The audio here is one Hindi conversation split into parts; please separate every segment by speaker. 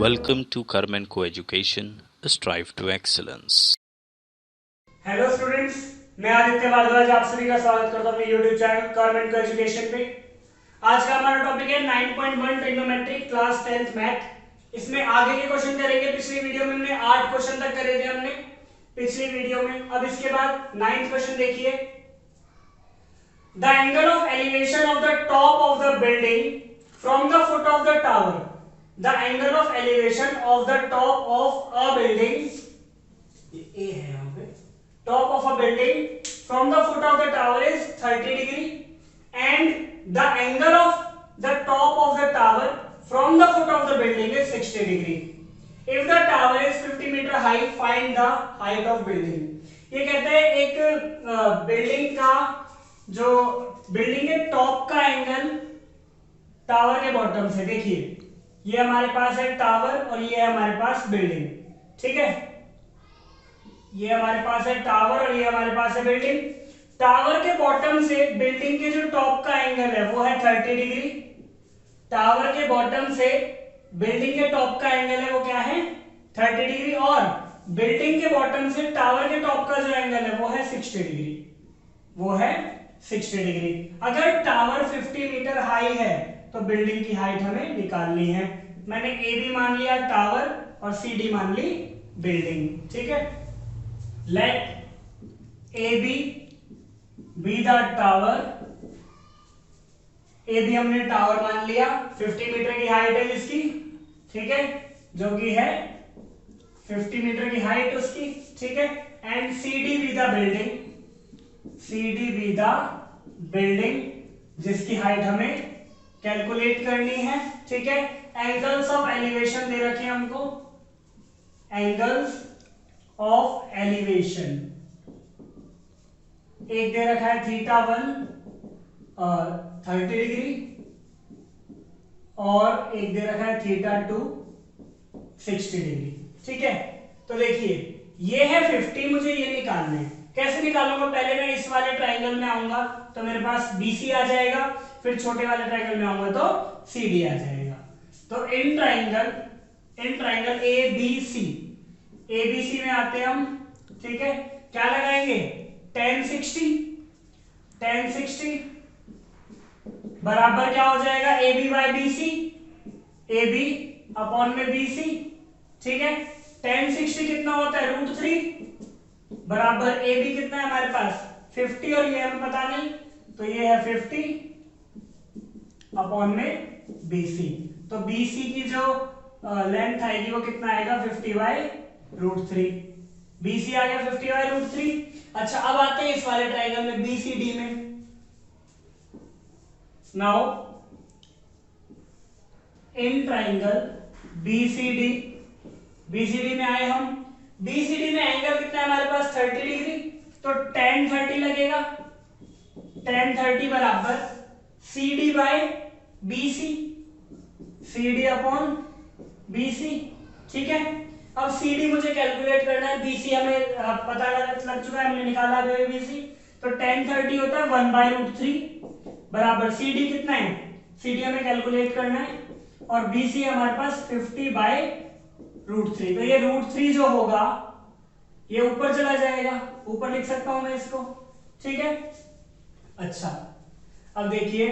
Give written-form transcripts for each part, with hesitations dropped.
Speaker 1: Welcome to Carmen Coeducation, Strive to Excellence.
Speaker 2: Hello students, मैं आदित्य भारद्वाज आप सभी का स्वागत करता हूं अपने यूट्यूब चैनल कार्मेन को एजुकेशन पे। आज का हमारा टॉपिक है 9.1 ट्रिग्नोमेट्रिक क्लास 10th मैथ। इसमें आगे के क्वेश्चन करेंगे। पिछली वीडियो में हमने 8 क्वेश्चन तक करे थे हमने पिछली वीडियो में। अब इसके बाद 9th क्वेश्चन देखिए। The angle of elevation of the top of the building from the foot of the tower. The angle of elevation of the top of a building, ये है यहाँ पे, top of a building from the foot of the tower is 30 degree and the angle of the top of the tower from the foot of the building is 60 degree. If the tower is 50 meter high, find the height of building. ये कहते हैं एक बिल्डिंग का जो बिल्डिंग के टॉप का एंगल टावर के बॉटम से, देखिए ये हमारे पास है टावर और ये है हमारे पास बिल्डिंग, ठीक है। ये हमारे पास है टावर और ये हमारे पास है बिल्डिंग। टावर के बॉटम से बिल्डिंग के जो टॉप का एंगल है वो है 30 डिग्री। टावर के बॉटम से बिल्डिंग के टॉप का एंगल है वो क्या है, 30 डिग्री। और बिल्डिंग के बॉटम से टावर के टॉप का जो एंगल है वो है 60 डिग्री, वो है 60 डिग्री। अगर टावर 50 मीटर हाई है तो बिल्डिंग की हाइट हमें निकालनी है। मैंने ए बी मान लिया टावर और सी डी मान ली बिल्डिंग, ठीक है। Let AB be the tower। AB हमने टावर मान लिया, 50 मीटर की हाइट है इसकी, ठीक है, जो कि है 50 मीटर की हाइट उसकी, ठीक है। And CD be the building, CD be the building जिसकी हाइट हमें कैलकुलेट करनी है, ठीक है। एंगल्स ऑफ एलिवेशन दे रखे हैं हमको, एंगल्स ऑफ एलिवेशन एक दे रखा है θ1 30 डिग्री और एक दे रखा है θ2 60 डिग्री, ठीक है। तो देखिए ये है 50, मुझे ये निकालना है। कैसे निकालूंगा, पहले मैं इस वाले ट्रायंगल में आऊंगा तो मेरे पास BC आ जाएगा, फिर छोटे वाले ट्रायंगल में आऊंगा तो CD आ जाएगा। तो इन ट्रायंगल ABC, ABC में आते हैं हम, ठीक है। क्या लगाएंगे, tan 60 बराबर क्या हो जाएगा, AB by BC, AB upon में BC, ठीक है। tan 60 कितना होता है, √3 बराबर AB कितना है हमारे पास 50 और ये हमें पता नहीं, तो ये है 50 अपॉन में BC। तो BC की जो लेंथ आएगी वो कितना आएगा, 50 बाय √3। BC आ गया 50 बाय √3। अच्छा अब आते हैं इस वाले ट्रायंगल में BCD में। नाउ इन ट्रायंगल BCD में आए हम। BCD में एंगल कितना है हमारे पास, 30 डिग्री, तो tan 30 लगेगा। tan 30 बराबर CD by BC, CD upon BC, ठीक है। अब CD मुझे कैलकुलेट करना है, BC हमें पता लग चुका है, हमने निकाला है BC। तो tan 30 होता है 1 बाय √3 बराबर CD कितना है, CD हमें कैलकुलेट करना है और BC हमारे पास 50 बाय √3। तो ये √3 जो होगा ये ऊपर चला जाएगा, ऊपर लिख सकता हूं मैं इसको, ठीक है। अच्छा अब देखिए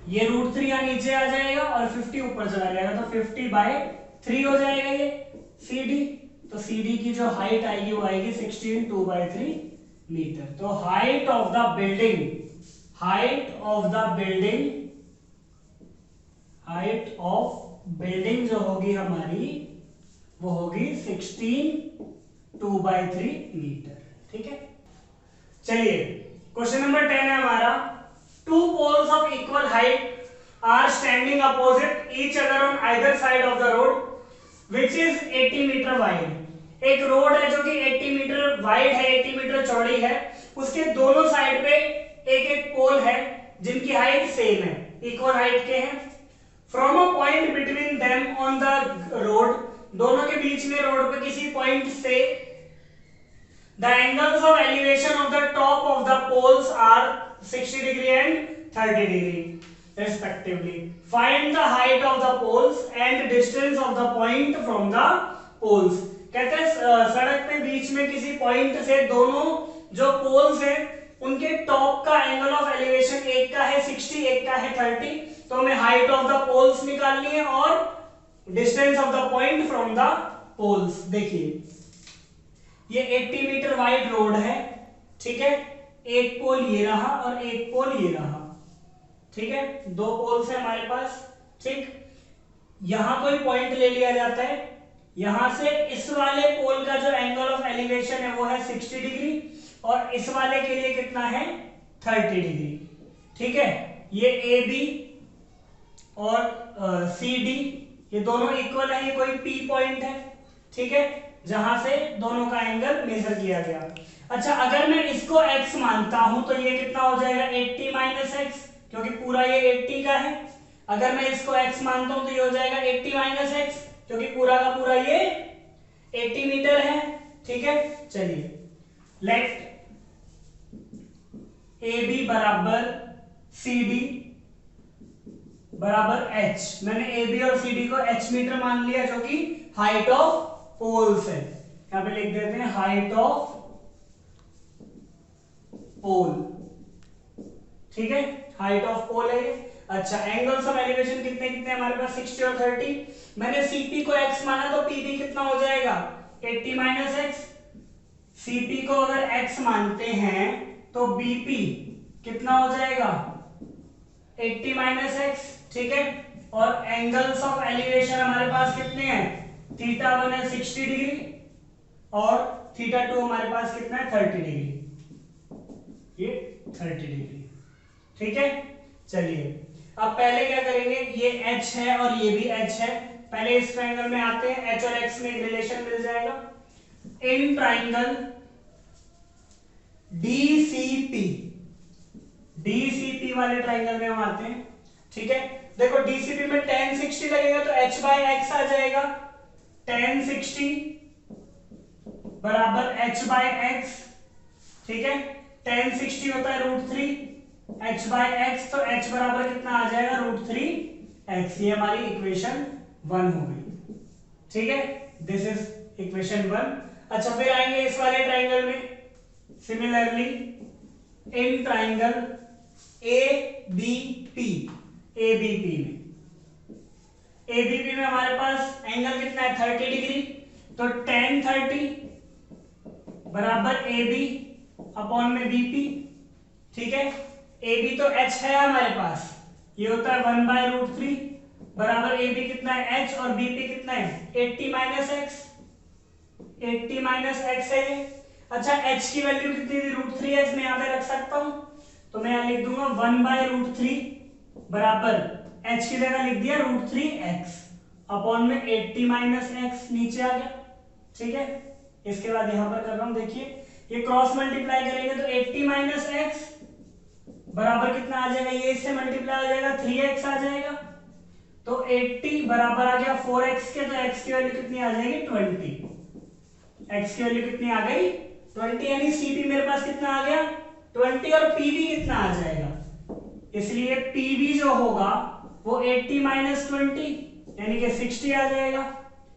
Speaker 2: ये √3 यहाँ नीचे आ जाएगा और 50 ऊपर चला जाएगा, तो 50 बाय 3 हो जाएगा ये CD। तो CD की जो हाइट आएगी वो आएगी 16 2/3 मीटर। तो हाइट ऑफ द बिल्डिंग जो होगी हमारी वो होगी 16 2/3 मीटर, ठीक है। चलिए क्वेश्चन नंबर 10 है हमारा। Two poles of equal height are standing opposite each other on either side of the road, which is 80 meter wide. एक रोड है जो कि 80 मीटर वाइड है, 80 मीटर चौड़ी है, उसके दोनों साइड पे एक एक पोल है जिनकी हाइट सेम है, इक्वल हाइट के हैं। From a point between them on the road, दोनों के बीच में रोड पे किसी पॉइंट से the angles of elevation of the top of the poles are 60 degree and 30 degree। respectively. Find the height of the poles and distance of the point from the poles. कहते हैं सड़क पे बीच में किसी पॉइंट से दोनों जो पोल्स हैं उनके टॉप का एंगल ऑफ एलिवेशन, एक का है 60 एक का है 30, तो हमें हाइट ऑफ द पोल्स निकालनी है और distance of the point from the poles. देखिए ये 80 मीटर वाइड रोड है, ठीक है, एक पोल ये रहा और एक पोल ये रहा, ठीक है, दो पोल्स है हमारे पास. ठीक, यहां कोई पॉइंट ले लिया जाता है, यहां से इस वाले पोल का जो एंगल ऑफ एलिवेशन है वो है 60 डिग्री और इस वाले के लिए कितना है 30 डिग्री. ठीक है, ये ए बी और सी डी ये दोनों इक्वल है, ये कोई पी पॉइंट है, ठीक है, जहां से दोनों का एंगल मेजर किया गया. अच्छा, अगर मैं इसको x मानता हूं तो ये कितना हो जाएगा 80 माइनस एक्स, क्योंकि पूरा ये 80 का है. अगर मैं इसको x मानता हूं तो ये हो जाएगा 80 माइनस एक्स, क्योंकि पूरा का पूरा ये 80 मीटर है. ठीक है, चलिए लेट ए बी बराबर सी डी बराबर h. मैंने ए बी और सी डी को h मीटर मान लिया जो कि हाइट ऑफ पोल्स है. यहां पे लिख देते हैं हाइट ऑफ पोल. ठीक है, हाइट ऑफ पोल है ये. अच्छा, एंगल्स ऑफ एलिवेशन कितने कितने हमारे पास 60 और 30. मैंने सीपी को x माना तो पीबी कितना हो जाएगा 80 माइनस एक्स. सीपी को अगर x मानते हैं तो बीपी कितना हो जाएगा 80 माइनस एक्स. ठीक है, और एंगल्स ऑफ एलिवेशन हमारे पास कितने हैं, थीटा 1 है 60 डिग्री और थीटा 2 हमारे पास कितना है 30 डिग्री. ये 30 डिग्री. ठीक है, चलिए अब पहले क्या करेंगे, ये h है और ये भी h है. पहले इस ट्रायंगल में आते हैं, h और x में एक रिलेशन मिल जाएगा. इन ट्रायंगल DCP वाले ट्रायंगल में हम आते हैं. ठीक है, देखो DCP में tan 60 लगेगा तो h बाय x आ जाएगा. tan 60 बराबर h बाय x. ठीक है, tan 60 होता है √3 h बाय x, तो h बराबर कितना आ जाएगा √3x. ये हमारी इक्वेशन 1 हो गई. ठीक है, दिस इज इक्वेशन 1. अच्छा, फिर आएंगे इस वाले ट्रायंगल में. सिमिलरली इन ट्रायंगल ABP में हमारे पास एंगल कितना है 30 डिग्री, तो tan 30 बराबर AB अपॉन में BP. ठीक है, AB तो h है हमारे पास, ये होता है 1 बाय √3 बराबर AB कितना है h और BP कितना है 80 माइनस एक्स. 80 माइनस एक्स है ये. अच्छा, h की वैल्यू कितनी थी √3x, मैं यहाँ पे रख सकता हूँ, तो मैं यहाँ लिख दूंगा 1 बाय √3 बराबर h की जगह लिख दिया √3x अपॉन में 80 माइनस एक्स, नीचे आ गया. ठीक है, इसके बाद यहाँ पर कर रहा हूँ, देखिए ये क्रॉस मल्टीप्लाई करेंगे तो 80 माइनस एक्स बराबर कितना आ जाएगा, ये इससे मल्टीप्लाई हो जाएगा 3x आ जाएगा. तो 80 बराबर आ गया 4x के, तो x की वैल्यू कितनी आ जाएगी 20. x की वैल्यू कितनी आ गई 20, यानी cp मेरे पास कितना आ गया 20 और pb कितना आ जाएगा, इसलिए pb जो होगा वो 80 माइनस 20 यानी कि 60 आ जाएगा.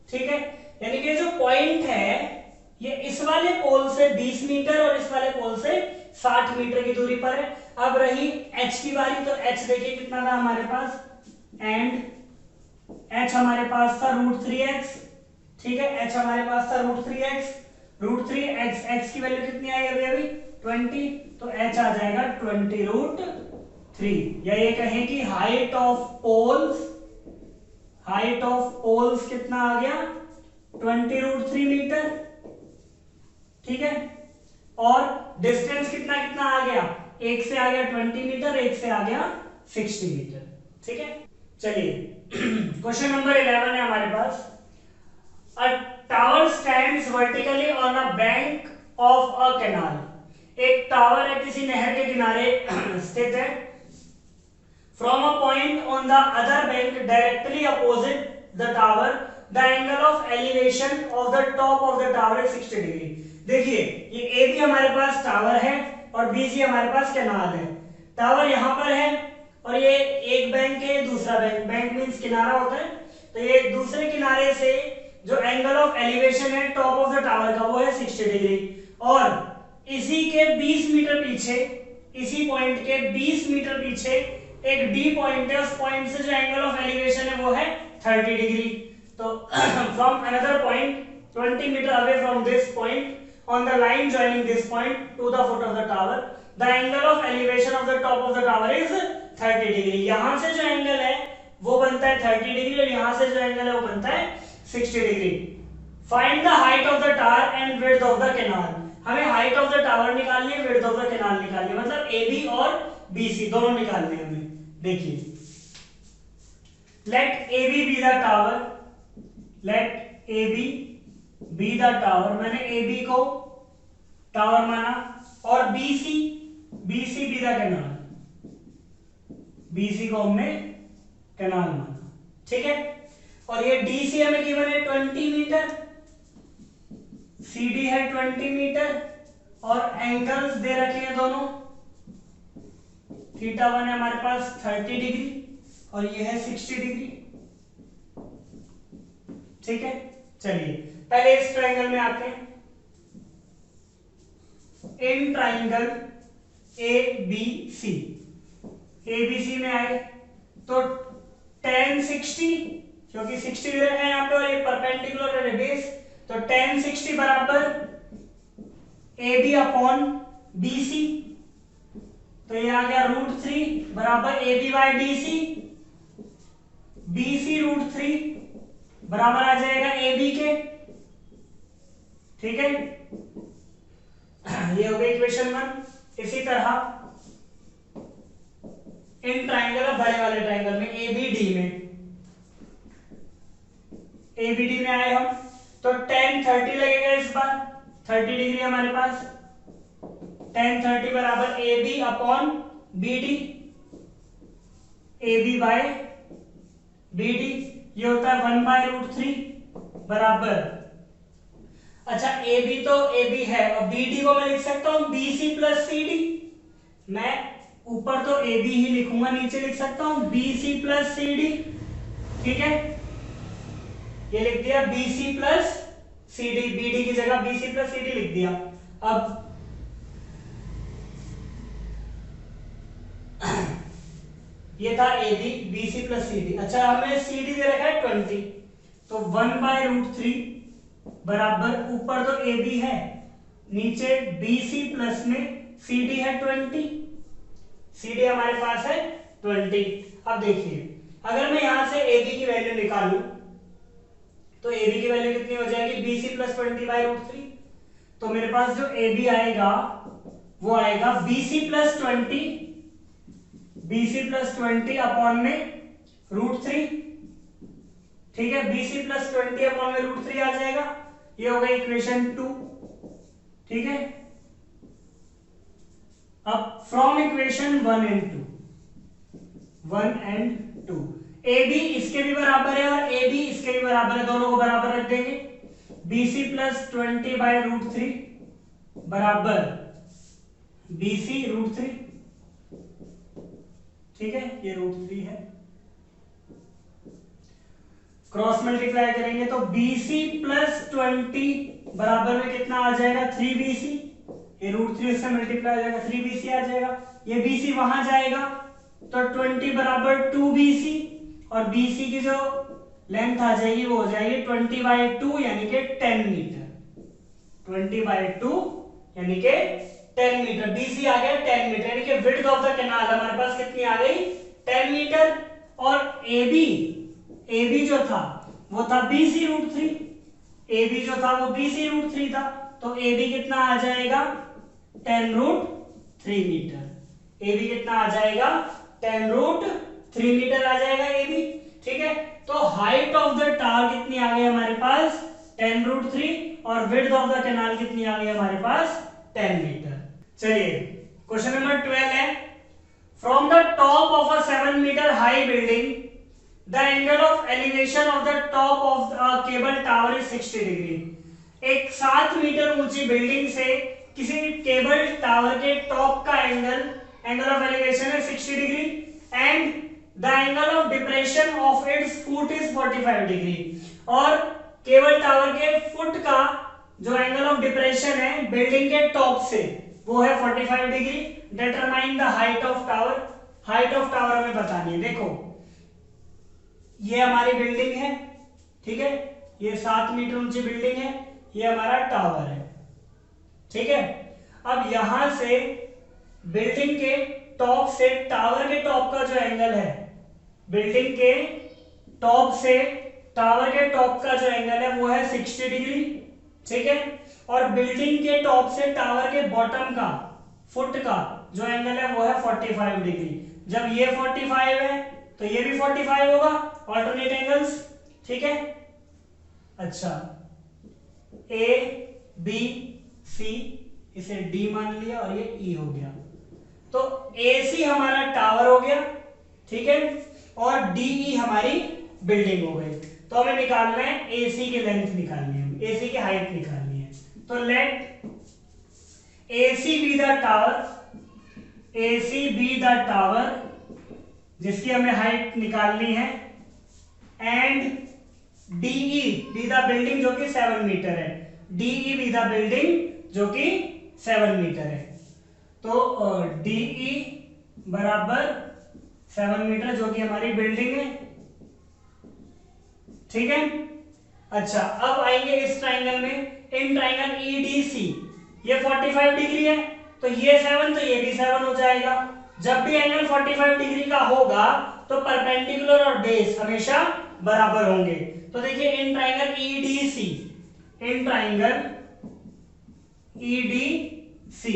Speaker 2: ठीक है, यानी कि जो पॉइंट है ये इस वाले पोल से 20 मीटर और इस वाले पोल से 60 मीटर की दूरी पर है. अब रही h की बारी, तो h देखिए कितना था हमारे पास, एंड h हमारे पास था √3x. ठीक है, h हमारे पास था √3x. √3x, x की वैल्यू कितनी आई अभी 20, तो h आ जाएगा 20√3. या ये कहें कि हाइट ऑफ पोल्स कितना आ गया 20√3 मीटर. ठीक है, और डिस्टेंस कितना कितना आ गया, एक से आ गया 20 मीटर, एक से आ गया 60 मीटर. ठीक है, चलिए क्वेश्चन नंबर 11 है हमारे पास. A tower stands vertically on a bank of a canal. एक टावर है किसी नहर के किनारे स्थित है. From a point on the other bank directly opposite the tower the angle of elevation of the top of the tower is 60 degree. देखिए ये ए बी हमारे पास टावर है और बी सी हमारे पास कैनाल है. टावर यहां पर है और ये एक बैंक है, दूसरा बैंक, बैंक मींस किनारा होता है, तो ये दूसरे किनारे से जो एंगल ऑफ एलिवेशन है टॉप ऑफ द टावर का वो है 60 डिग्री, और इसी के 20 मीटर पीछे, इसी पॉइंट के 20 मीटर पीछे एक डी पॉइंट है, उस पॉइंट से जो एंगल ऑफ एलिवेशन है वो है 30 डिग्री। तो from another point 20 metre away from this point on the line joining this point to the foot of the tower, the angle of elevation of the top of the tower is 30 degree. यहां से जो एंगल है वो बनता है 30 डिग्री और यहां से जो एंगल है वो बनता है 60 degree. Find the height of the tower and width of the canal. हमें हाइट ऑफ द टावर निकालनी है, विड्थ ऑफ द कैनाल निकालनी है, मतलब AB और BC दोनों निकालने हैं हमें। देखिए, let AB be the tower, let AB be the tower, मैंने AB को टावर माना, और BC be the canal, BC को हमने कैनाल माना, ठीक है। और ये DC हमें गिवन है 20 मीटर, CD है 20 मीटर, और एंगल्स दे रखे हैं दोनों, θ1 है हमारे पास 30 डिग्री और ये है 60 डिग्री, ठीक है। चलिए पहले इस ट्रायंगल में आते हैं। इन ट्रायंगल ABC, ABC में आए तो tan 60, क्योंकि 60 दे रखा है यहाँ पे और ये परपेंडिकुलर है बेस, तो tan 60 बराबर AB अपॉन BC, तो ये आ गया √3 बराबर AB बाय BC, BC √3 बराबर आ जाएगा AB के, ठीक है। ये हो गई इक्वेशन 1। इसी तरह इन ट्रायंगल, बड़े वाले ट्रायंगल में ABD में आए हम तो tan 30 लगेगा, इस बार 30 डिग्री हमारे पास, tan 30 बराबर AB upon BD, AB by BD, ये होता है 1/√3 बराबर, अच्छा AB तो AB है और BD को मैं लिख सकता हूं BC प्लस CD, मैं ऊपर तो AB ही लिखूंगा, नीचे लिख सकता हूं BC प्लस CD, ठीक है। ये लिख दिया BC प्लस CD, BD की जगह BC प्लस CD लिख दिया। अब ये था AB, BC प्लस CD, अच्छा हमें CD दे रखा है 20, तो 1/√3 बराबर, ऊपर तो AB है, नीचे BC प्लस में CD है 20, CD हमारे पास है 20। अब देखिए, अगर मैं यहां से AB की वैल्यू निकालूं तो AB की वैल्यू कितनी हो जाएगी, BC प्लस 20/√3, तो मेरे पास जो AB आएगा वो आएगा BC प्लस 20 अपॉन में √3, ठीक है। BC प्लस 20 अपॉन में √3 आ जाएगा, ये हो गई इक्वेशन 2, ठीक है। अब फ्रॉम इक्वेशन 1 एंड 2 AB इसके भी बराबर है और AB इसके भी बराबर है, दोनों को बराबर रख देंगे, BC प्लस 20/√3 बराबर BC √3, ठीक है, ये √3 है। क्रॉस मल्टीप्लाई करेंगे तो BC प्लस 20 बराबर में कितना आ जाएगा, 3BC, ये √3 से मल्टीप्लाई हो जाएगा, 3BC आ जाएगा, ये BC वहां जाएगा तो 20 बराबर 2BC, और BC की जो लेंथ आ जाएगी वो हो जाएगी 20/2 यानी कि 10 मीटर, 20/2 यानी कि 10 मीटर, BC आ गया 10 मीटर, यानी कि विड्थ ऑफ द कैनाल हमारे पास कितनी आ गई, 10 मीटर, और AB जो था वो था BC √3, AB जो था वो BC √3 था, तो AB कितना आ जाएगा 10√3 मीटर, AB कितना आ जाएगा 10√3 मीटर आ जाएगा AB, ठीक है। तो हाइट ऑफ द टावर कितनी आ गई हमारे पास 10√3 और विड्थ ऑफ द कैनाल कितनी आ गई हमारे पास 10 मीटर। चलिए क्वेश्चन नंबर 12 है, from the top of a 7 metre high building the angle of elevation of the top of the cable tower is 60 degree. एक 7 मीटर ऊंची बिल्डिंग से किसी केबल टावर के टॉप का एंगल ऑफ एलिवेशन है 60 degree. And the angle of depression of its foot is 45 degree. और केबल टावर के फुट का जो एंगल ऑफ डिप्रेशन है बिल्डिंग के टॉप से वो है 45 degree. Determine the height of tower. Height of tower हमें बतानी है। देखो ये हमारी बिल्डिंग है, ठीक है, ये 7 मीटर ऊंची बिल्डिंग है, ये हमारा टावर है, ठीक है। अब यहां से बिल्डिंग के टॉप से टावर के टॉप का जो एंगल है, बिल्डिंग के टॉप से टावर के टॉप का जो एंगल है वो है 60 डिग्री, ठीक है। और बिल्डिंग के टॉप से टावर के बॉटम का फुट का जो एंगल है वो है 45 डिग्री। जब ये 45 है तो ये भी 45 होगा, ऑल्टरनेट एंगल्स, ठीक है। अच्छा, ए बी सी, इसे डी मान लिया और ये ई हो गया। तो ए सी हमारा टावर हो गया, ठीक है, और डी ई हमारी बिल्डिंग हो गई। तो हमें निकालना है ए सी की लेंथ निकालनी है, ए सी की हाइट निकालनी है। तो let A C B the tower, A C B the tower जिसकी हमें हाइट निकालनी है, and D E B the building जो कि 7 मीटर है, डीई बी द बिल्डिंग जो कि 7 मीटर है। तो डीई बराबर 7 मीटर जो कि हमारी बिल्डिंग है, ठीक है। अच्छा, अब आएंगे इस ट्राइंगल में, इन ट्राइंगल ईडीसी ये 45 डिग्री है, तो ये 7 तो ये भी 7 हो जाएगा। जब भी एंगल 45 डिग्री का होगा तो परपेंडिकुलर और बेस हमेशा बराबर होंगे। तो देखिए in triangle EDC, in triangle EDC,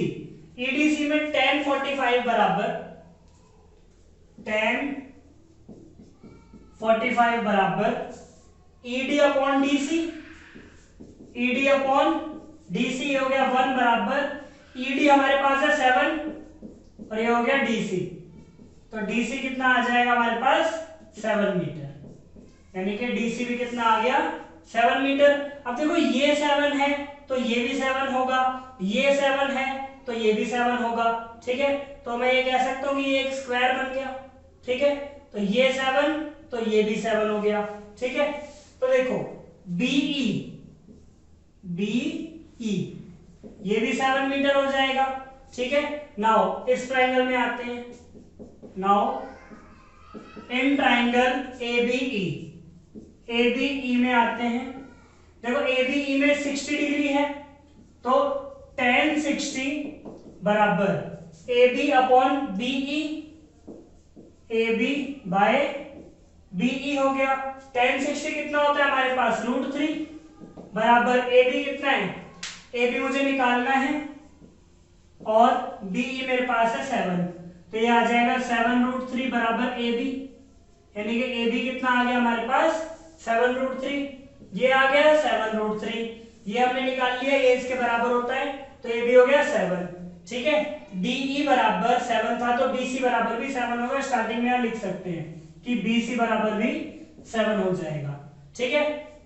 Speaker 2: EDC में tan 45 बराबर tan 45 बराबर ED upon DC, ED upon DC हो गया 1 बराबर ईडी हमारे पास है 7 और ये हो गया डीसी। तो डीसी कितना आ जाएगा हमारे पास 7 मीटर, यानी कि डीसी भी कितना आ गया 7 मीटर। अब देखो ये 7 है तो ये भी 7 होगा, ये 7 है तो ये भी 7 होगा, ठीक है। तो मैं ये कह सकता हूं कि ये एक स्क्वायर बन गया, ठीक है। तो ये 7 तो ये भी 7 हो गया, ठीक है। तो देखो बीई, बीई ये भी 7 मीटर हो जाएगा, ठीक है। नाउ इस ट्राइंगल में आते हैं, now in triangle ABE, ABE में आते हैं। देखो एबीई में 60 डिग्री है तो tan 60 बराबर AB upon B E, AB by B E हो गया। tan 60 कितना होता है हमारे पास √3 बराबर AB कितना है, AB मुझे निकालना है और BE मेरे पास है 7, तो ये आ जाएगा 7√3 बराबर AB, यानी कि AB कितना आ गया हमारे पास 7√3, ये आ गया 7√3, ये हमने निकाल लिया, ये इसके बराबर होता है तो ये भी हो गया 7, ठीक है। DE बराबर 7 था तो BC बराबर भी 7 होगा। स्टार्टिंग में आप लिख सकते हैं कि BC बराबर भी 7 हो जाएगा, ठीक है।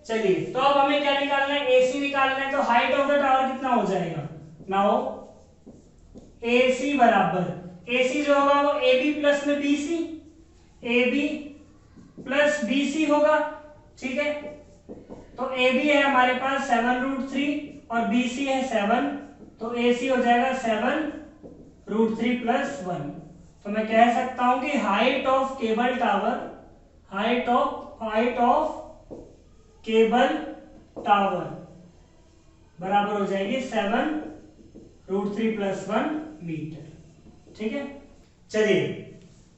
Speaker 2: चलिए तो अब हमें क्या निकालना है, AC निकालना है। तो हाइट ऑफ द टावर कितना हो जाएगा, नाउ AC बराबर AC जो होगा वो AB प्लस में BC, AB प्लस BC होगा, ठीक है। तो AB है हमारे पास 7√3 और BC है 7, तो AC हो जाएगा 7√3 प्लस 1। तो मैं कह सकता हूं कि height of cable tower, height of cable tower बराबर हो जाएगी 7√3 प्लस 1 मीटर, ठीक है। चलिए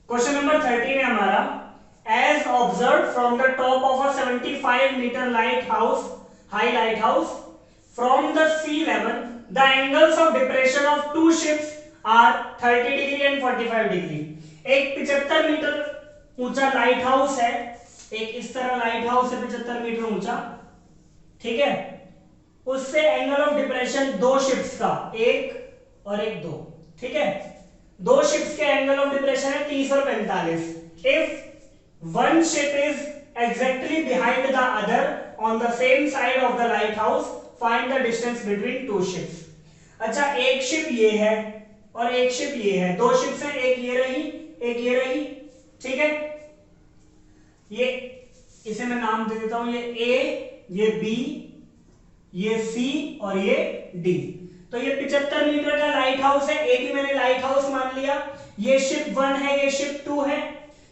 Speaker 2: क्वेश्चन नंबर 13 है हमारा, as observed from the top of a 75 meter lighthouse, high lighthouse, from the sea level, the angles of depression of two ships are 30 degree and 45 degree. एक 75 मीटर ऊंचा लाइट हाउस है, एक इस तरह लाइट हाउस है 75 मीटर ऊंचा, ठीक है। उससे एंगल ऑफ डिप्रेशन दो शिप्स का, एक और एक दो, ठीक है। दो शिप्स के एंगल ऑफ डिप्रेशन है 30 और 45। If one ship is exactly behind the other on the same side of the lighthouse, find the distance between two ships. अच्छा, एक शिप ये है और एक शिप ये है, दो शिप्स हैं, एक ये रही एक ये रही, ठीक है, ये इसे मैं नाम दे देता हूं, ये ए, ये बी, ये सी और ये डी। तो ये 75 मीटर का लाइट हाउस है, ए भी मैंने लाइट हाउस मान लिया। ये शिप 1 है, ये शिप 2 है,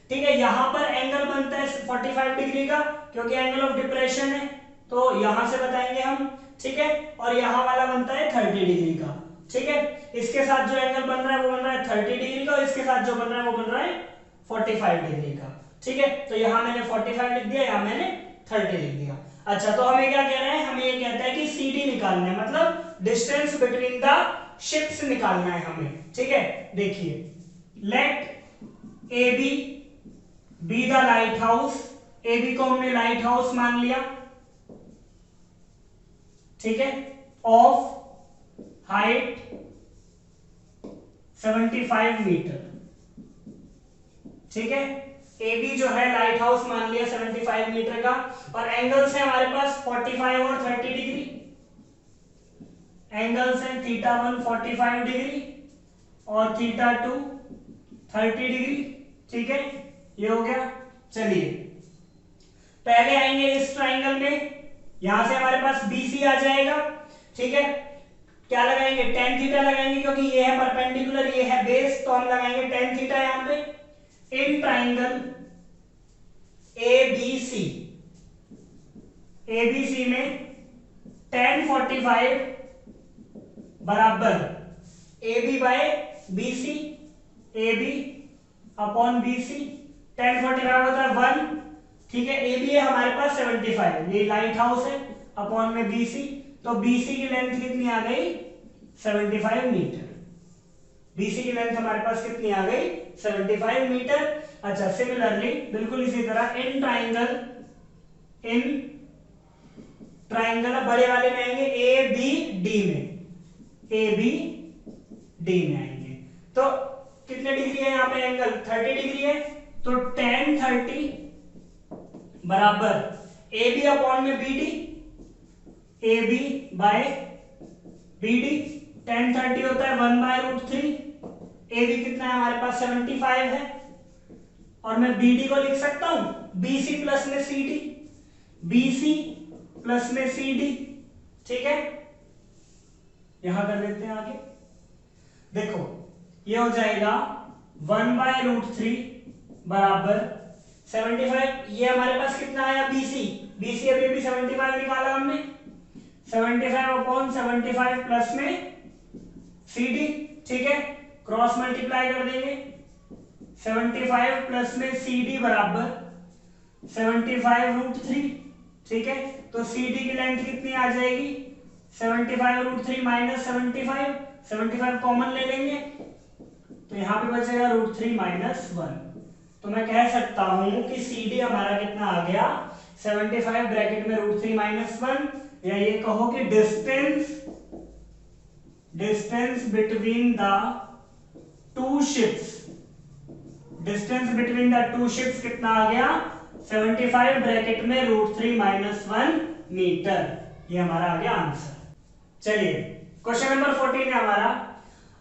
Speaker 2: ठीक है। यहां पर एंगल बनता है 45 डिग्री का, क्योंकि एंगल ऑफ डिप्रेशन है, तो यहां से बताएंगे हम, ठीक है। और यहां वाला बनता है 30 डिग्री का, ठीक है। इसके साथ जो एंगल बन रहा है वो बन रहा है 30 डिग्री का, और इसके साथ जो बन रहा है वो बन रहा है 45 डिग्री का, ठीक है। तो यहां मैंने 45 लिख दिया, यहां मैंने 30 लिख दिया। अच्छा, तो हमें क्या कह रहा है, हमें ये कहता है कि CD निकालना है, मतलब डिस्टेंस बिटवीन द शिप्स निकालना है हमें, ठीक है। देखिए, let AB be the lighthouse, AB को हमने लाइट हाउस मान लिया, ठीक है, ऑफ हाइट 75 मीटर, ठीक है। AB जो है लाइट हाउस मान लिया 75 मीटर का, और एंगल्स है हमारे पास 45 और 30 डिग्री, एंगल्स है θ1 45 डिग्री और θ2 30 डिग्री, ठीक है। ये हो गया। चलिए पहले आएंगे इस ट्राइंगल में, यहां से हमारे पास BC आ जाएगा, ठीक है। क्या लगाएंगे, tan थीटा लगाएंगे, क्योंकि ये है परपेंडिकुलर, ये है बेस, तो हम लगाएंगे tan थीटा यहां पे। इन ट्राइंगल ABC, ABC में tan 45 बराबर AB by BC, AB upon BC, tan 45 होता है 1, ठीक है। AB है हमारे पास 75, ये लाइट हाउस है, अपॉन में BC, तो BC की लेंथ कितनी आ गई, 75 मीटर। BC की लेंथ हमारे पास कितनी आ गई, 75 मीटर। अच्छा, सिमिलरली बिल्कुल इसी तरह इन ट्राइंगल बड़े वाले में आएंगे ABD में, ABD में आएंगे, तो कितने डिग्री है यहाँ पे एंगल, 30 डिग्री है, तो tan 30 बराबर AB अपॉन में BD, AB by BD, tan 30 होता है 1/√3, AB कितना है हमारे पास 75 है, और मैं BD को लिख सकता हूं BC प्लस में CD, BC प्लस में CD, ठीक है। यहां कर देते हैं आगे, देखो ये हो जाएगा 1/√3 बराबर 75, ये हमारे पास कितना आया BC अभी भी 75 निकाला हमने, 75 अपॉन 75 प्लस में CD, ठीक है। क्रॉस मल्टीप्लाई कर देंगे, 75 प्लस में CD बराबर 75√3, ठीक है। तो CD की लेंथ कितनी आ जाएगी, 75√3 माइनस 75 कॉमन ले लेंगे, तो यहां पे बचेगा √3 माइनस 1, तो मैं कह सकता हूं कि CD हमारा कितना आ गया 75 ब्रैकेट में √3 माइनस 1, या ये कहो कि distance between the two ships, distance between the two ships कितना आ गया 75 ब्रैकेट में √3 माइनस 1 मीटर, ये हमारा आ गया आंसर। चलिए क्वेश्चन नंबर 14 है हमारा,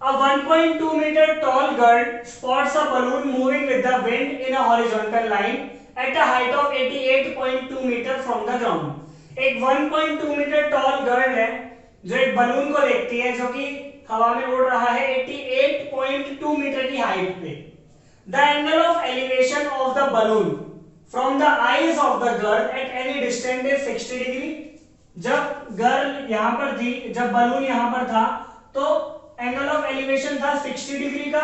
Speaker 2: a 1.2 meter tall girl spots a balloon moving with the wind in a horizontal line at a height of 88.2 meter from the ground। एक 1.2 मीटर टॉल गर्ल है जो एक बलून को देखती है जो कि हवा में उड़ रहा है 88.2 मीटर की हाइट पे। The angle of elevation of the balloon from the eyes of the girl at any distance is 60 degree. जब गर्ल यहां पर थी, जब बलून यहां पर था, तो एंगल ऑफ एलिवेशन था 60 डिग्री का।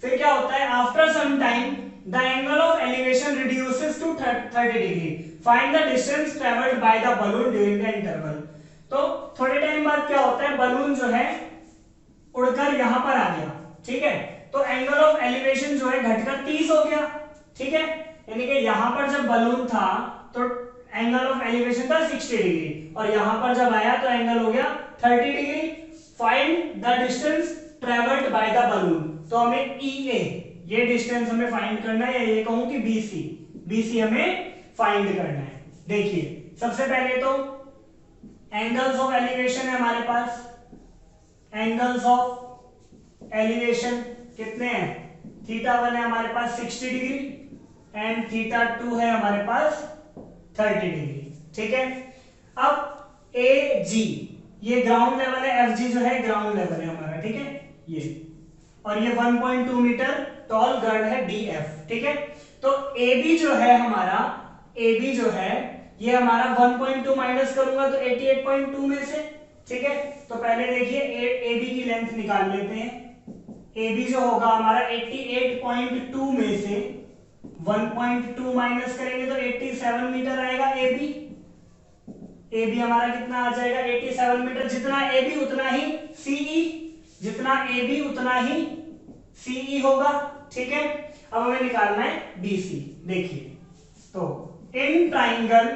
Speaker 2: फिर क्या होता है, after some time the angle of elevation reduces to 30 degree. Find the distance travelled by the balloon during the interval. तो थोड़े टाइम बाद क्या होता है, बलून जो है उड़कर यहां पर आ गया, ठीक है। तो एंगल ऑफ एलिवेशन जो है घटकर 30 हो गया, ठीक है। यानी कि यहां पर जब बलून था तो एंगल ऑफ एलिवेशन था 60 डिग्री, और यहां पर जब आया तो एंगल हो गया 30 degree. Find the distance travelled by the balloon, तो हमें EA ये डिस्टेंस हमें फाइंड करना है, या ये कहूं कि BC हमें फाइंड करना है। देखिए सबसे पहले तो एंगल्स ऑफ एलिवेशन है हमारे पास, एंगल्स ऑफ एलिवेशन कितने हैं, θ1 है हमारे पास 60 डिग्री, एंड थीटा 2 है हमारे पास 30 डिग्री। ठीक है, अब ए जी ये ग्राउंड लेवल है, एफ जी जो है ग्राउंड लेवल है हमारा। ठीक है, ये और ये 1.2 मीटर टॉल गर्ड है डी एफ। ठीक है, तो ए बी जो है हमारा, ए बी जो है ये हमारा 1.2 माइनस करूंगा तो 88.2 में से। ठीक है, तो पहले देखिए ए बी की लेंथ निकाल लेते हैं। ए बी जो होगा हमारा 88.2 में से 1.2 माइनस करेंगे तो 87 मीटर आएगा ए बी। ए बी हमारा कितना आ जाएगा 87 मीटर। जितना ए बी उतना ही सीई, जितना ए बी उतना ही सीई होगा। ठीक है, अब हमें निकालना है बीसी। देखिए तो इन ट्राइंगल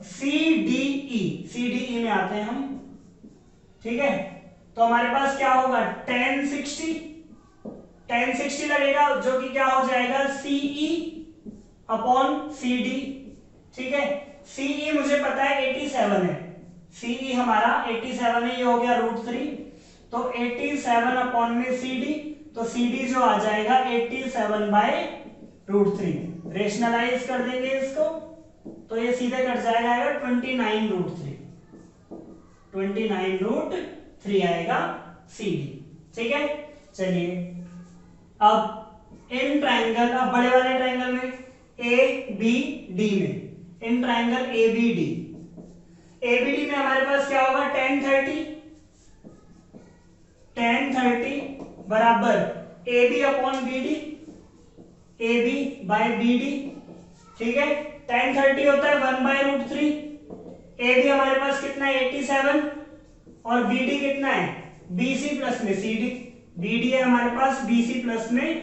Speaker 2: सीडीई, सीडीई में आते हैं हम। ठीक है, तो हमारे पास क्या होगा 1060 लगेगा जो कि क्या हो जाएगा सीई अपॉन सीडी। ठीक है, सीई मुझे पता है 87 है, सीई हमारा 87 है, ये हो गया √3। तो 87 अपॉन में सीडी, तो सीडी जो आ जाएगा 87/√3। रेशनलाइज कर देंगे इसको तो ये सीधे कट जाएगा 29√3, 29√3 आएगा सीडी। ठीक है, चलिए अब इन ट्राइंगल, अब बड़े वाले ट्राइंगल में ए बी डी में, in triangle A B D, A B D में हमारे पास क्या होगा 1030 बराबर A B upon B D, A B by B D. ठीक है, 1030 होता है 1/√3। ए बी हमारे पास कितना है 87 और बी डी कितना है बीसी प्लस में सी डी, बी डी है हमारे पास बीसी प्लस में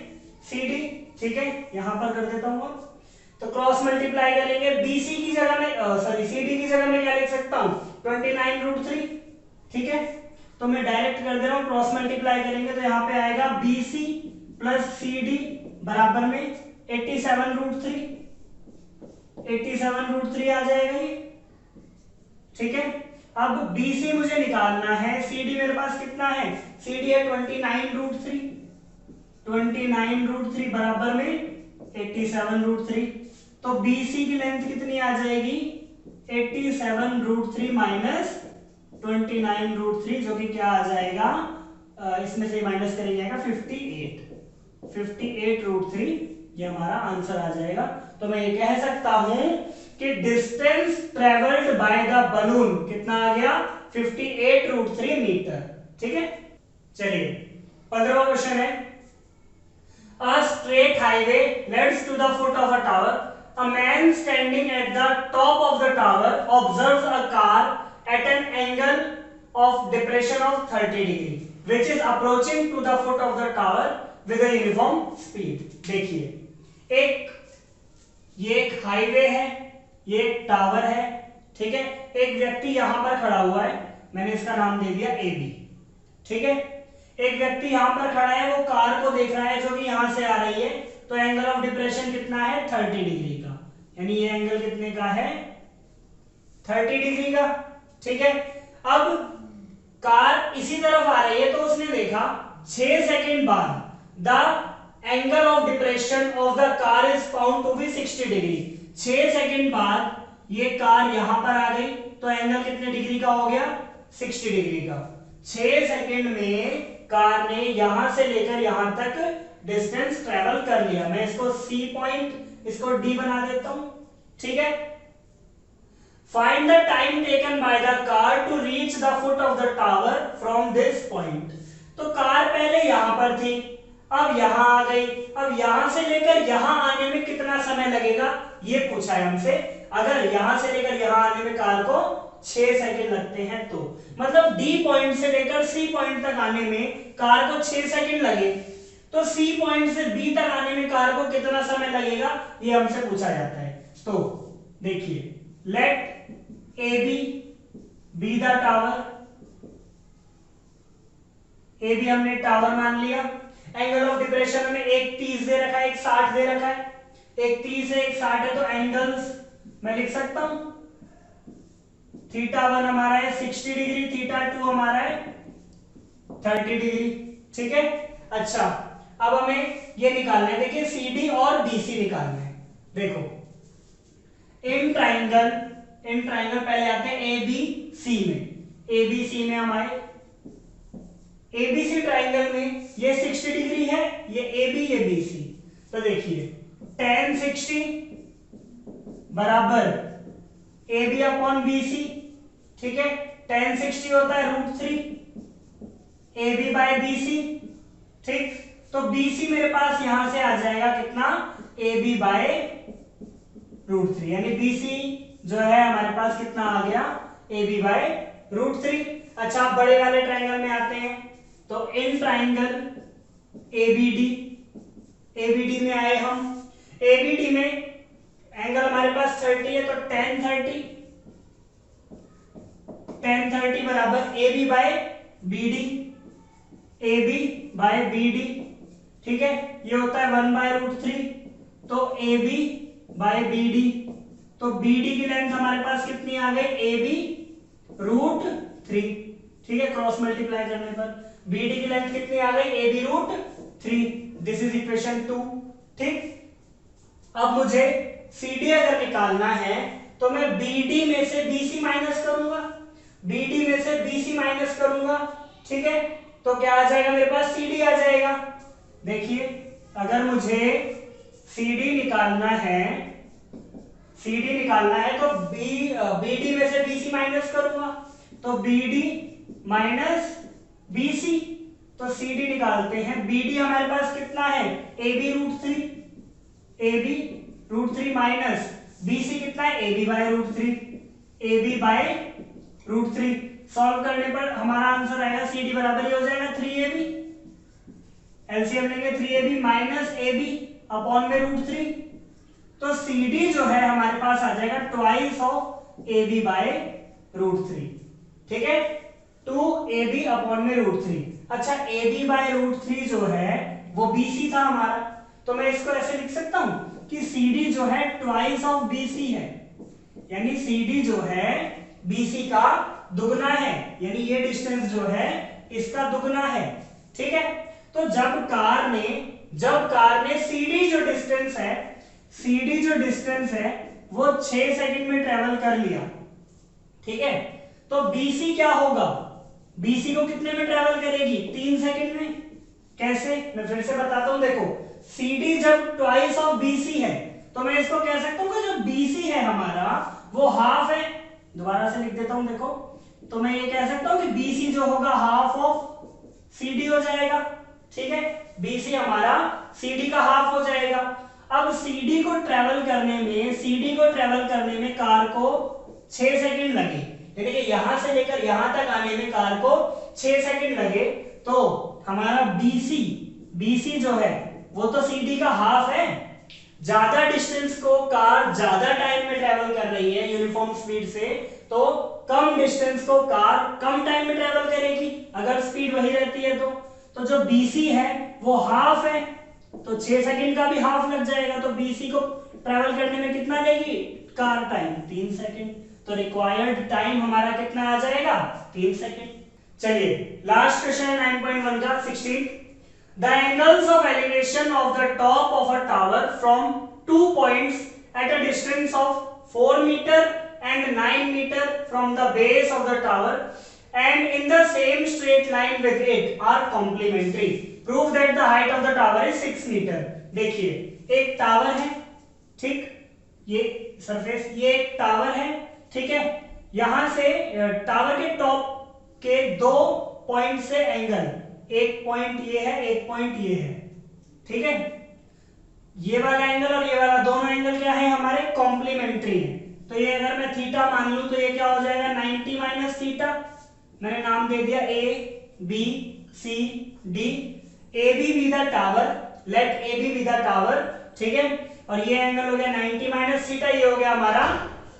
Speaker 2: सी डी। ठीक है, यहां पर कर देता हूं तो क्रॉस मल्टीप्लाई करेंगे, बीसी की जगह में सॉरी सीडी की जगह में क्या लिख सकता हूं 29√3। ठीक है, तो मैं डायरेक्ट कर दे रहा हूं, क्रॉस मल्टीप्लाई करेंगे तो यहां पे आएगा बीसी प्लस सीडी बराबर में 87√3, 87√3 आ जाएगा ये। ठीक है, अब BC मुझे निकालना है, CD मेरे पास कितना है, CD है 29√3, 29√3 बराबर में 87√3। तो BC की लेंथ कितनी आ जाएगी 87√3 माइनस 29√3 जो कि क्या आ जाएगा, इसमें से माइनस करेंगे आएगा 58√3, ये हमारा आंसर आ जाएगा। तो मैं ये कह सकता हूं कि distance travelled by the balloon कितना आ गया 58√3 मीटर। ठीक है, चलिए 15वां क्वेश्चन है, a straight highway leads to the foot of a tower. A man standing at the top of the tower observes a car at an angle of depression of 30 degree which is approaching to the foot of the tower with a uniform speed. देखिए ये एक हाईवे है, ये एक टावर है। ठीक है, एक व्यक्ति यहां पर खड़ा हुआ है, मैंने इसका नाम दे दिया ए बी। ठीक है, एक व्यक्ति यहां पर खड़ा है, वो कार को देख रहा है जो कि यहां से आ रही है, तो एंगल ऑफ डिप्रेशन कितना है 30 डिग्री का, यानी ये एंगल कितने का है 30 डिग्री का। ठीक है, अब कार इसी तरफ आ रही है तो उसने देखा 6 सेकंड बाद the angle of depression of the car is found to be 60 degree. 6 second बाद ये कार यहां पर आ गई तो एंगल कितने डिग्री का हो गया 60 डिग्री का। 6 सेकंड में कार ने यहां से लेकर यहां तक डिस्टेंस ट्रेवल कर लिया। मैं इसको सी पॉइंट, इसको डी बना देता हूं। ठीक है, find the time taken by the car to reach the foot of the tower from this point. तो कार पहले यहां पर थी, अब यहां आ गई, अब यहां से लेकर यहां आने में कितना समय लगेगा ये पूछा है हमसे। अगर यहां से लेकर यहां आने में कार को 6 सेकंड लगते हैं तो मतलब डी पॉइंट से लेकर सी पॉइंट तक आने में कार को 6 सेकंड लगे, तो सी पॉइंट से बी तक आने में कार को कितना समय लगेगा ये हमसे पूछा जाता है। तो देखिए let A B the tower, A B हमने टावर मान लिया। एंगल ऑफ डिप्रेशन हमें एक 30 दे रखा है, एक 60 दे रखा है, एक 30 है एक 60 है, तो एंगल्स मैं लिख सकता हूं θ1 हमारा है 60 डिग्री, θ2 हमारा है 30 डिग्री। ठीक है, अच्छा अब हमें ये निकालना है, देखिए CD और BC निकालना है। देखो इन ट्राइंगल पहले आते हैं ABC में हम आए। ABC ट्राइंगल में ये 60 डिग्री है, ये AB ये BC। तो देखिए tan 60 बराबर AB अपॉन BC, ठीक है। tan 60 होता है √3 AB बाय BC, ठीक। तो BC मेरे पास यहां से आ जाएगा कितना, AB बाय √3, यानी BC जो है हमारे पास कितना आ गया, AB बाय √3। अच्छा आप बड़े वाले ट्राइंगल में आते हैं, तो इन ट्राइंगल ABD में आए हम। ABD में एंगल हमारे पास 30 है, तो tan 30 बराबर AB बाय BD, ठीक है। ये होता है 1/√3, तो AB बाय BD। तो BD की लेंथ हमारे पास कितनी आ गई, AB √3, ठीक है। क्रॉस मल्टीप्लाई करने पर BD की लेंथ कितनी आ गई, AB √3। दिस इज इक्वेशन 2, ठीक। अब मुझे CD अगर निकालना है तो मैं BD में से BC माइनस करूंगा, ठीक है। तो क्या आ जाएगा मेरे पास, CD आ जाएगा। देखिए अगर मुझे CD निकालना है तो BD में से BC माइनस करूंगा, तो BD माइनस BC, तो CD निकालते हैं। BD हमारे पास कितना है, AB √3 माइनस BC कितना है, AB बाय √3। सॉल्व करने पर हमारा आंसर आएगा CD बराबर ही हो जाएगा 3AB। एलसीएम लेंगे 3AB माइनस AB अपॉन में √3, तो CD जो है हमारे पास आ जाएगा ट्वाइस ऑफ AB बाय √3, ठीक है। 2AB अपॉन में √3। अच्छा AB बाय √3 जो है वो BC था हमारा, तो मैं इसको ऐसे लिख सकता हूं कि CD जो है ट्वाइस ऑफ BC है, यानी CD जो है BC का दुगना है, यानी ये डिस्टेंस जो है इसका दुगना है, ठीक है। तो जब कार ने CD जो डिस्टेंस है वो 6 सेकंड में ट्रेवल कर लिया, ठीक है। तो BC क्या होगा, BC को कितने में ट्रेवल करेगी, 3 सेकंड में। कैसे, मैं फिर से बताता हूं। देखो CD जब ट्वाइस ऑफ BC है तो मैं इसको कह सकता हूं कि जो BC है हमारा वो हाफ है। दोबारा से लिख देता हूं, देखो तो मैं ये कह सकता हूं कि BC जो होगा हाफ ऑफ CD हो जाएगा, ठीक है। BC हमारा CD का हाफ हो जाएगा। अब CD को ट्रेवल करने में कार को 6 सेकंड लगे, यानी कि यहां से लेकर यहां तक आने में कार को 6 सेकंड लगे, तो हमारा BC जो है वो तो CD का हाफ है। ज्यादा डिस्टेंस को कार ज्यादा टाइम में ट्रेवल कर रही है यूनिफॉर्म स्पीड से, तो कम डिस्टेंस को कार कम टाइम में ट्रेवल करेगी अगर स्पीड वही रहती है। तो जो BC है वो हाफ है, तो 6 सेकंड का भी हाफ लग जाएगा, तो BC को ट्रेवल करने में कितना लेगी कार टाइम, 3 सेकंड। तो रिक्वायर्ड टाइम हमारा कितना आ जाएगा, 3 सेकंड। चलिए लास्ट क्वेश्चन है 9.1 का 16। The angles of elevation of the top of a tower from 2 points at a distance of 4 meter and 9 meter from the base of the tower and in the same straight line with it are complementary. Prove that the height of the tower is 6 meter. देखिए एक टावर है, ठीक, ये सरफेस, ये एक टावर है, ठीक है। यहां से टावर के टॉप के 2 पॉइंट से एंगल, एक पॉइंट ये है, एक पॉइंट ये है, ठीक है। ये वाला एंगल और ये वाला दोनों एंगल क्या है हमारे, कॉम्प्लीमेंट्री है। तो ये अगर मैं थीटा मान लूं तो ये क्या हो जाएगा, 90 माइनस थीटा। मैंने नाम दे दिया ABCD। AB be the tower, let AB be the tower, ठीक है। और ये एंगल हो गया 90 माइनस थीटा, ये हो गया हमारा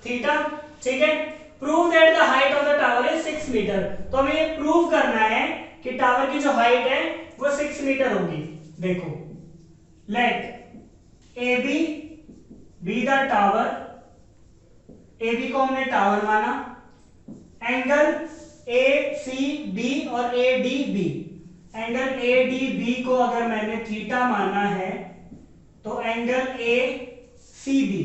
Speaker 2: थीटा, ठीक है। Prove that the height of the tower is 6 metre. तो हमें ये प्रूव करना है कि टावर की जो हाइट है वो 6 मीटर होगी। देखो let AB be the tower, AB को हमने टावर माना, एंगल ACB और ADB angle A D B को अगर मैंने थीटा माना है तो angle A C B,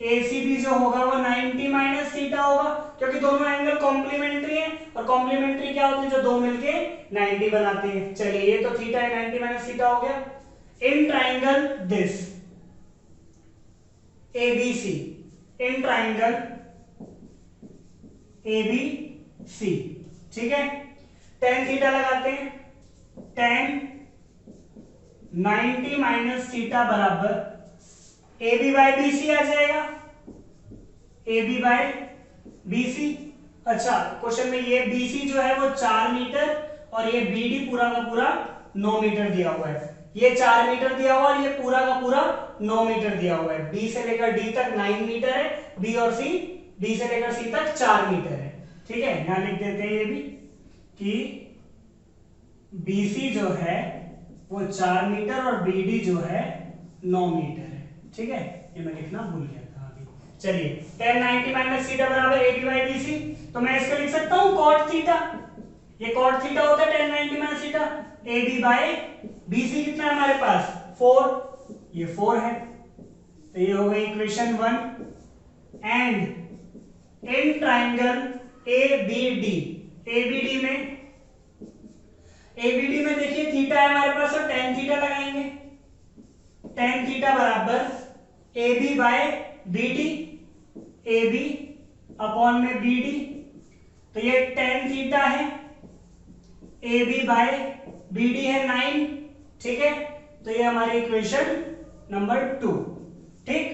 Speaker 2: A C B जो होगा वो 90 माइनस थीटा होगा, क्योंकि दोनों एंगल कॉम्प्लीमेंट्री हैं, और कॉम्प्लीमेंट्री क्या होते हैं, जो दो मिलके 90 बनाते हैं। चलिए ये तो थीटा है, 90 माइनस थीटा हो गया। In triangle this ABC, in triangle ABC, ठीक है। tan थीटा लगाते हैं, tan 90 माइनस थीटा बराबर AB बाय BC आ जाएगा, AB बाय BC। अच्छा, क्वेश्चन में ये BC जो है वो 4 मीटर और ये BD पूरा का पूरा 9 मीटर दिया हुआ है। ये 4 मीटर दिया हुआ और ये पूरा का पूरा 9 मीटर दिया हुआ है। B से लेकर D तक 9 मीटर है, B और C, D से लेकर C तक 4 मीटर है, ठीक है। यहां लिख देते हैं ये भी कि BC जो है वो 4 मीटर और BD जो है 9 मीटर है, ठीक है। ये मैं लिखना भूल गया था अभी। चलिए tan 90 माइनस थीटा बराबर AB बाई BC, तो मैं इसको लिख सकता हूं cot थीटा, ये cot थीटा होता है tan 90 minus theta. AB by BC कितना है हमारे पास 4, ये 4 है, तो ये हो गई equation 1। And in triangle ABD, ABD में देखिए थीटा है हमारे पास, तो tan थीटा लगाएंगे, tan थीटा बराबर AB by BD, AB upon में BD, तो ये tan थीटा है, AB बाय BD है 9, ठीक है। तो ये हमारी इक्वेशन नंबर 2, ठीक।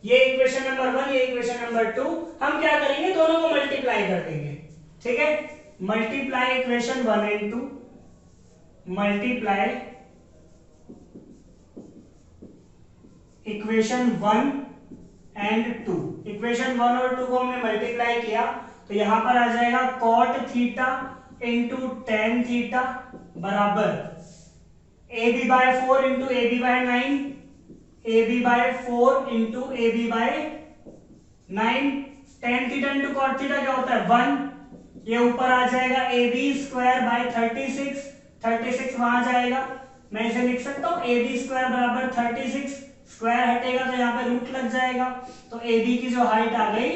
Speaker 2: ये इक्वेशन नंबर 1, ये इक्वेशन नंबर 2। हम क्या करेंगे, दोनों को मल्टीप्लाई कर देंगे, ठीक है। Multiply equation 1 and 2, multiply equation 1 and 2। Equation 1 और 2 को हमने मल्टीप्लाई किया तो यहां पर आ जाएगा cot theta into tan theta बराबर AB by 4 into AB by 9, AB by 4 into AB by 9। tan theta into cot theta क्या होता है 1, ये ऊपर आ जाएगा AB स्क्वायर बाय 36, 36 वहां जाएगा, मैं इसे लिख सकता हूं AB स्क्वायर बराबर 36, स्क्वायर हटेगा तो यहाँ पे रूट लग जाएगा, तो AB की जो हाइट आ गई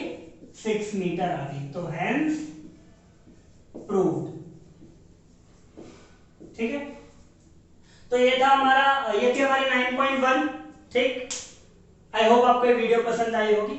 Speaker 2: 6 मीटर आ गई, तो हेंस प्रूव्ड, ठीक है। तो ये था हमारा, ये थी हमारी 9.1, ठीक। आई होप आपको ये वीडियो पसंद आई होगी।